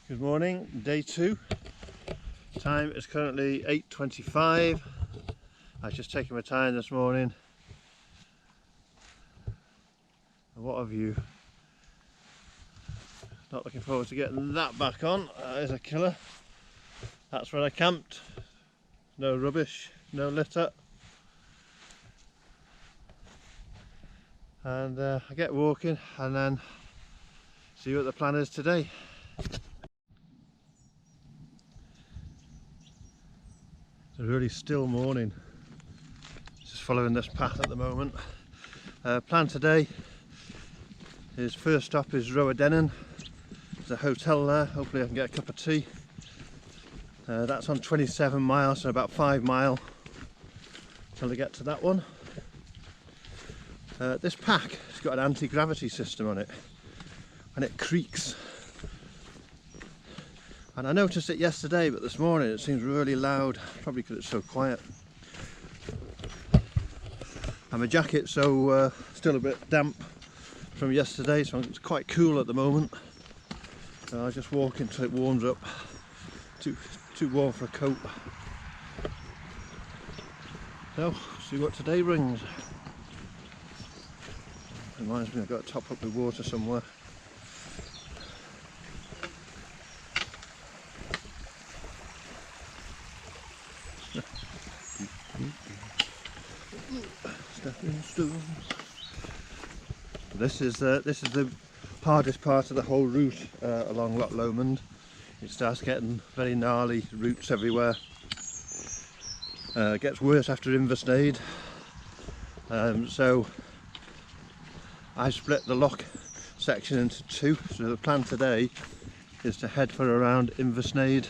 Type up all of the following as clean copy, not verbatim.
Good morning, day 2. Time is currently 8:25. I've just taken my time this morning. And what a view. Not looking forward to getting that back on. That is a killer. That's where I camped. No rubbish, no litter. And I get walking and then see what the plan is today. It's a really still morning. Just following this path at the moment. Plan today is first stop is WHW. There's a hotel there. Hopefully I can get a cup of tea. That's on 27 miles, so about 5 miles till I get to that one. This pack has got an anti-gravity system on it and it creaks. And I noticed it yesterday, but this morning it seems really loud, probably because it's so quiet. And my jacket's so still a bit damp from yesterday, so it's quite cool at the moment. So I just walk until it warms up. Too warm for a coat. So, see what today brings. Reminds me I've got to top up with water somewhere. Stepping stones. This is the hardest part of the whole route along Loch Lomond. It starts getting very gnarly roots everywhere. It gets worse after Inversnaid. So I split the loch section into 2. So the plan today is to head for around Inversnaid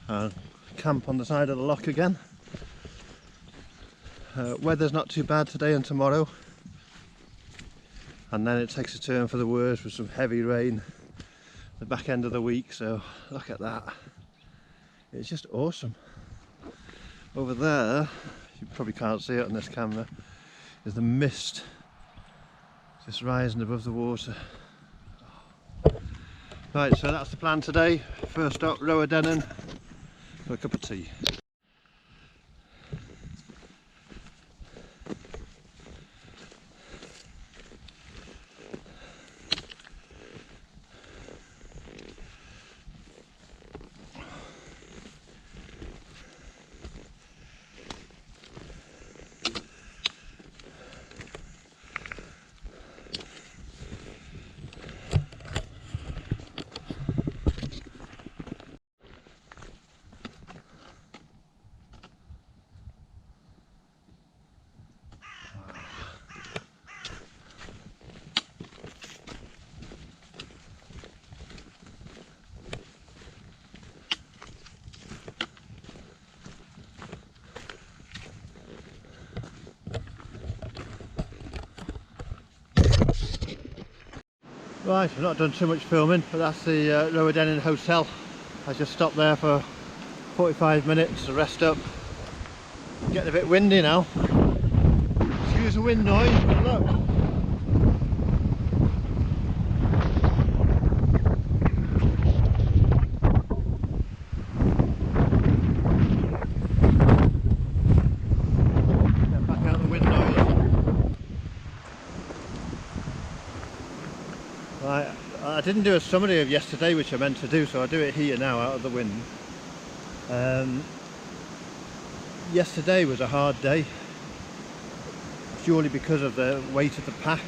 and camp on the side of the loch again. Weather's not too bad today and tomorrow, and then it takes a turn for the worse with some heavy rain the back end of the week. So look at that, it's just awesome. Over there, you probably can't see it on this camera, is the mist just rising above the water. Right, so that's the plan today. First stop, WHW for a cup of tea. Right, I've not done too much filming, but that's the WHW hotel. I just stopped there for 45 minutes to rest up. Getting a bit windy now. Excuse the wind noise, but look. Get back out the wind noise. Right, I didn't do a summary of yesterday, which I meant to do, so I'll do it here now out of the wind. Yesterday was a hard day, purely because of the weight of the pack,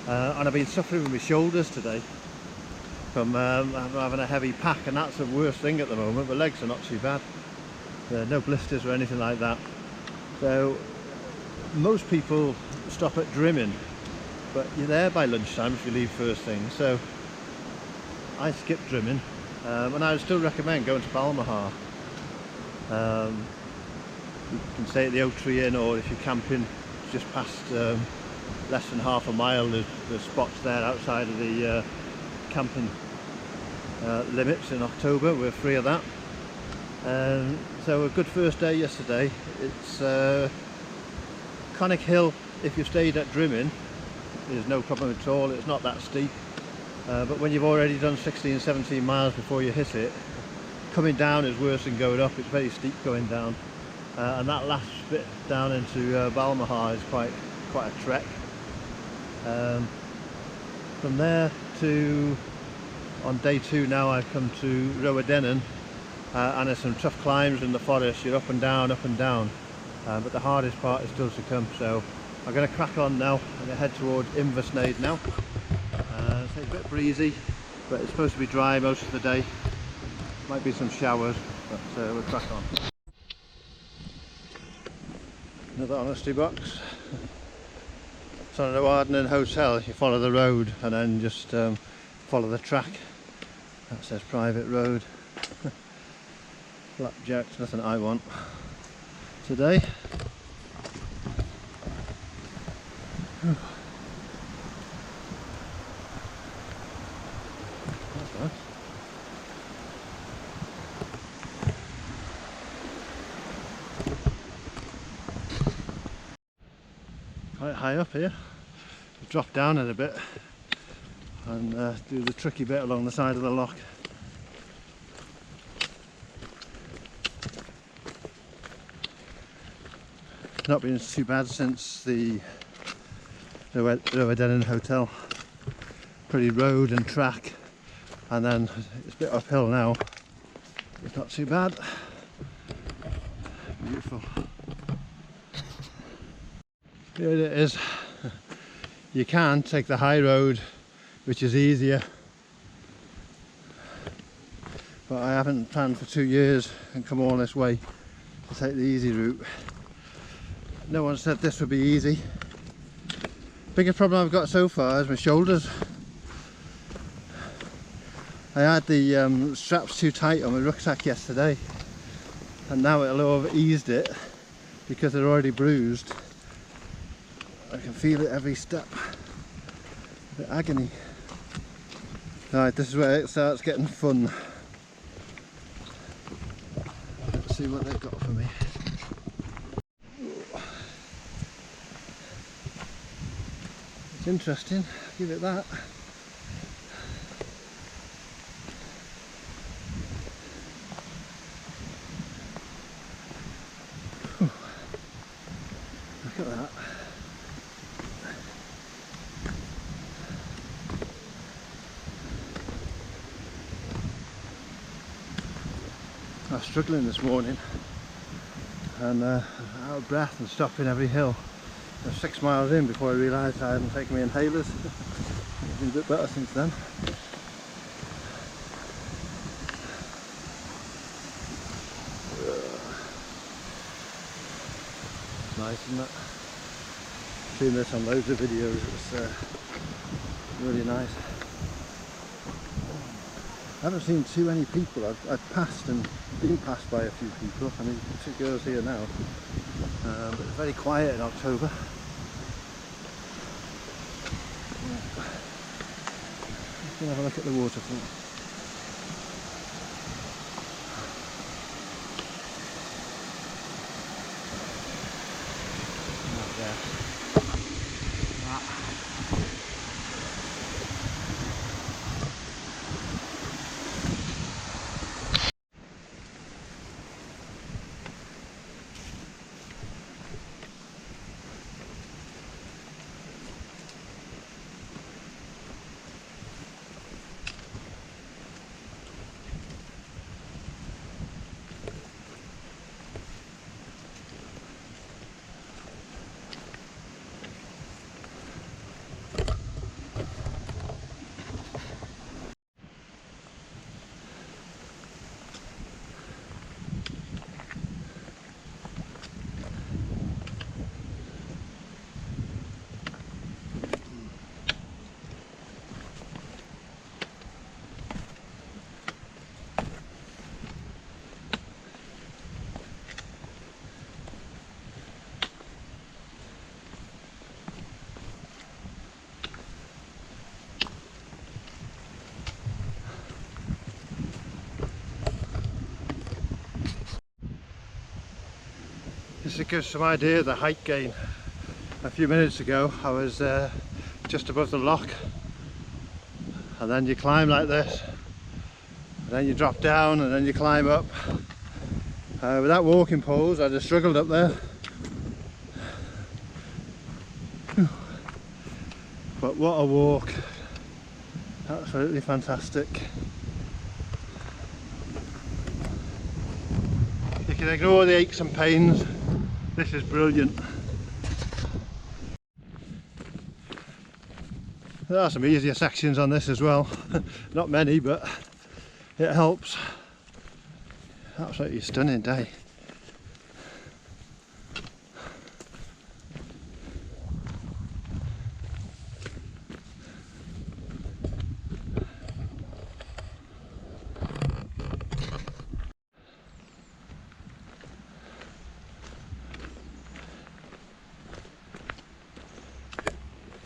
and I've been suffering with my shoulders today from having a heavy pack, and that's the worst thing at the moment. My legs are not too bad, no blisters or anything like that. So most people stop at Drimmin, but you're there by lunchtime if you leave first thing. So I skipped Drimmin, and I would still recommend going to Balmahar. You can stay at the Oak Tree Inn, or if you're camping just past less than half a mile, there's spots there outside of the camping limits in October. We're free of that. So a good first day yesterday. It's Connick Hill, if you stayed at Drimmin, there's no problem at all. It's not that steep. but when you've already done 16, 17 miles before you hit it, coming down is worse than going up. It's very steep going down, and that last bit down into Balmahar is quite a trek. From there to, on day 2 now, I've come to WHW, and there's some tough climbs in the forest. You're up and down, but the hardest part is still to come. So I'm going to crack on now. I'm going to head towards Inversnaid now. It's a bit breezy, but it's supposed to be dry most of the day. Might be some showers, but we'll crack on. Another honesty box. It's on a WHW hotel. You follow the road and then just follow the track. That says private road. Flapjacks, nothing I want today. That's nice. Quite high up here. Drop down it a bit and do the tricky bit along the side of the loch. Not been too bad since the WHW hotel. Pretty road and track, and then it's a bit uphill now. It's not too bad. Beautiful. Here it is. You can take the high road, which is easier, but I haven't planned for 2 years and come all this way to take the easy route. No one said this would be easy. Biggest problem I've got so far is my shoulders. I had the straps too tight on my rucksack yesterday, and now it'll have eased it because they're already bruised. I can feel it every step. A bit agony. Right, this is where it starts getting fun. Let's see what they've got for me. It's interesting, give it that. Look at that. I was struggling this morning and out of breath and stopping every hill. I was 6 miles in before I realised I hadn't taken my inhalers. It's been a bit better since then. It's nice, isn't it? I've seen this on loads of videos. It's really nice. I haven't seen too many people. I've passed and been passed by a few people. I mean, 2 girls here now, but it's very quiet in October. Let's go have a look at the waterfall. Oh, yeah. Just to give some idea of the height gain. A few minutes ago I was just above the loch and then you climb like this, and then you drop down, and then you climb up. Without walking poles I'd have struggled up there. But what a walk, absolutely fantastic. You can ignore the aches and pains, this is brilliant. There are some easier sections on this as well, not many, but it helps. Absolutely stunning day.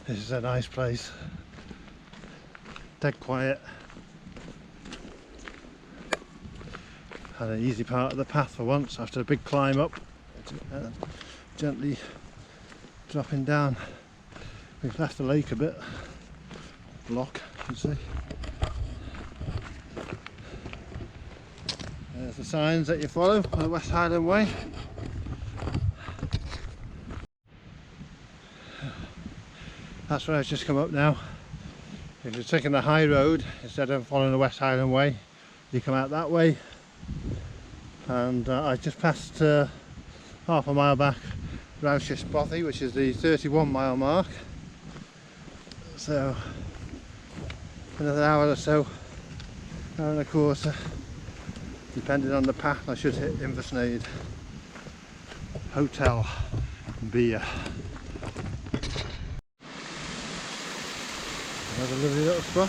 This is a nice place, dead quiet, had an easy part of the path for once after a big climb up, gently dropping down. We've left the lake a bit, block you can see. There's the signs that you follow on the West Highland Way. That's where I've just come up now. If you're taking the high road instead of following the West Highland Way, you come out that way. And I just passed half a mile back Roushes Bothy, which is the 31-mile mark. So another hour or so, hour and a quarter, depending on the path, I should hit Inversnaid Hotel Beer. Another lovely little spot.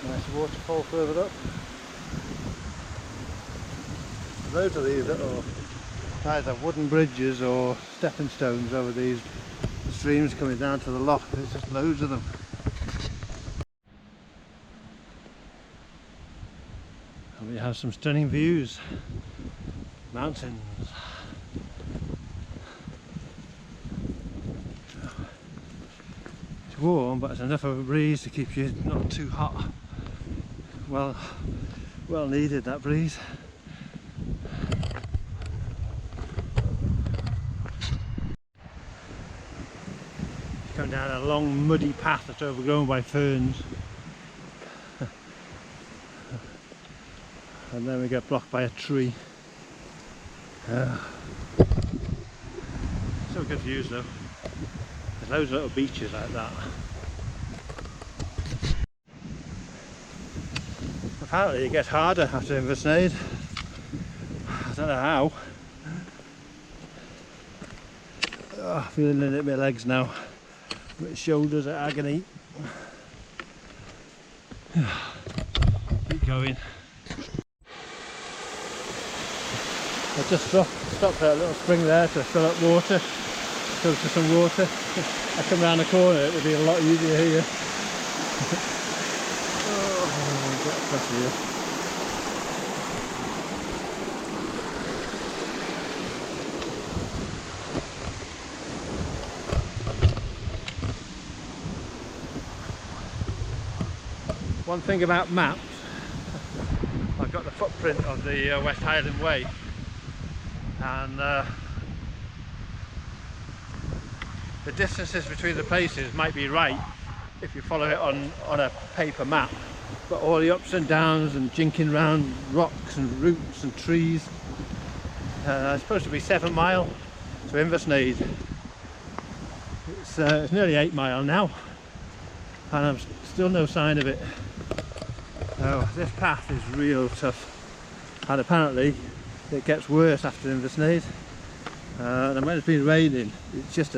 Nice waterfall further up. Loads of these little either wooden bridges or stepping stones over these streams coming down to the loch. There's just loads of them. And we have some stunning views. Mountains. It's warm, but it's enough of a breeze to keep you not too hot. Well needed, that breeze. Come down a long muddy path that's overgrown by ferns. And then we get blocked by a tree. So good views though. There's loads of little beaches like that. Apparently it gets harder after Inversnaid. I don't know how. Oh, feeling it in my legs now. My shoulders are agony. Keep going. I just stopped at a little spring there to fill up water, go to some water. I come round the corner, it would be a lot easier here. Oh, get across here. One thing about maps, I've got the footprint of the West Highland Way, and the distances between the places might be right if you follow it on a paper map, but all the ups and downs and jinking round rocks and roots and trees. It's supposed to be 7 mile to Inversnaid. It's nearly 8 mile now, and I'm still no sign of it. Oh, this path is real tough, and apparently it gets worse after Inversnaid. And when it's been raining, it's just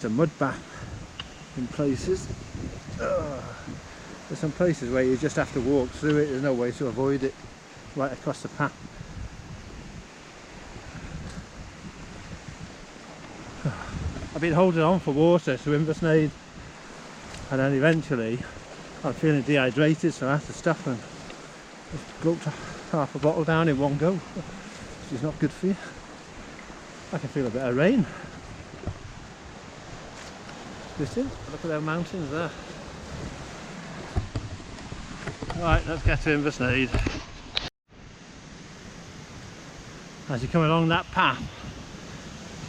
a mud bath in places. There's some places where you just have to walk through it. There's no way to avoid it right across the path. I've been holding on for water to Inversnaid, and then eventually I'm feeling dehydrated, so I have to stop and just gulp half a bottle down in one go, which is not good for you. I can feel a bit of rain. This is, look at those mountains there. Right, let's get to Inversnaid. As you come along that path,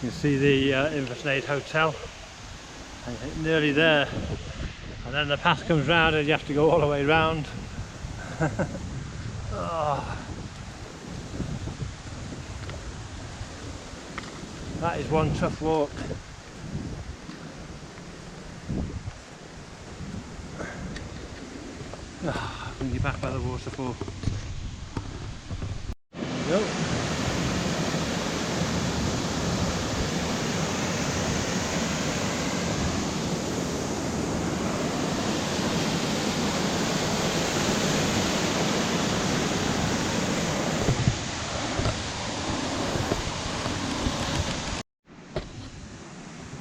you can see the Inversnaid Hotel. I'm nearly there. And then the path comes round and you have to go all the way round. Oh. That is one tough walk. Bring you back by the waterfall. There we go.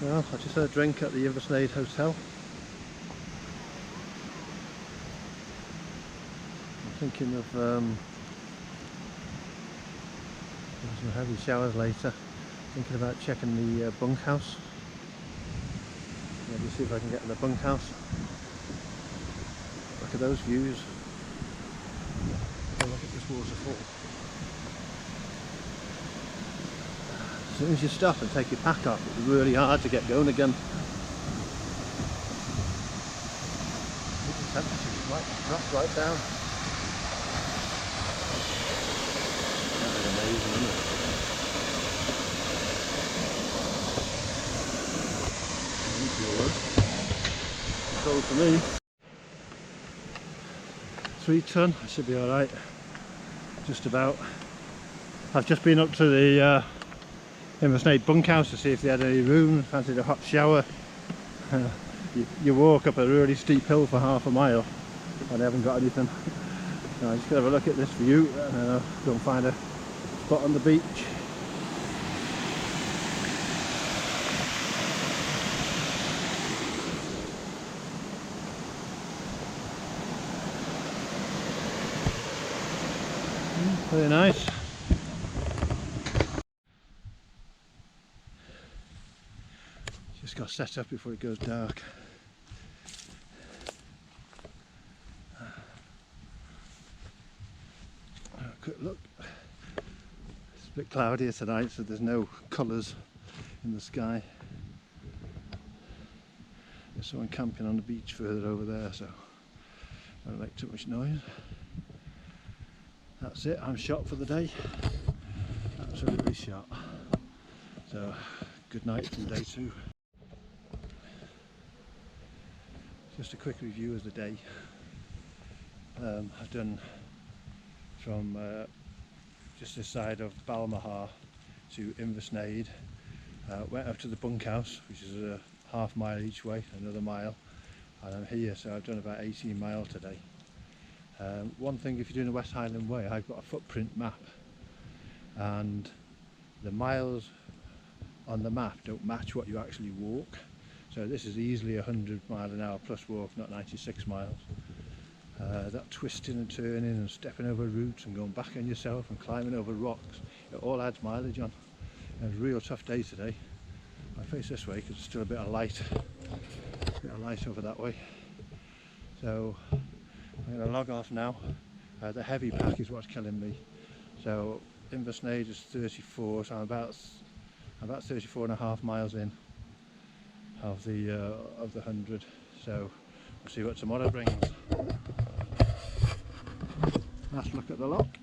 Well, I just had a drink at the Inversnaid Hotel. I'm thinking of some heavy showers later. Thinking about checking the bunkhouse. Maybe see if I can get in the bunkhouse. Look at those views. Look at this waterfall. As soon as you stop and take your pack off, it's really hard to get going again. The temperature might drop right down. That is amazing, isn't it? Cold for me. 3 ton, I should be alright. Just about. I've just been up to the Inversnaid bunkhouse to see if they had any room. Fancied a hot shower. You walk up a really steep hill for half a mile and they haven't got anything. So I'm just going to have a look at this view and then I'll go and find a spot on the beach. Very nice. Just got set up before it goes dark. Quick look. It's a bit cloudier tonight, so there's no colours in the sky. There's someone camping on the beach further over there, so I don't make too much noise. That's it, I'm shot for the day. Absolutely shot. So, good night from day 2. Just a quick review of the day. I've done from just this side of Balmahar to Inversnaid. Went up to the bunkhouse, which is a half mile each way, another mile, and I'm here, so I've done about 18 miles today. One thing, if you're doing the West Highland Way, I've got a footprint map and the miles on the map don't match what you actually walk. So this is easily 100 mph plus walk, not 96 miles. That twisting and turning and stepping over roots and going back on yourself and climbing over rocks, it all adds mileage on. It was a real tough day today. I face this way because there's still a bit of light over that way. So I'm going to log off now. The heavy pack is what's killing me. So Inversnaid is 34, so I'm about 34.5 miles in of the 100. So we'll see what tomorrow brings. Last look at the lock.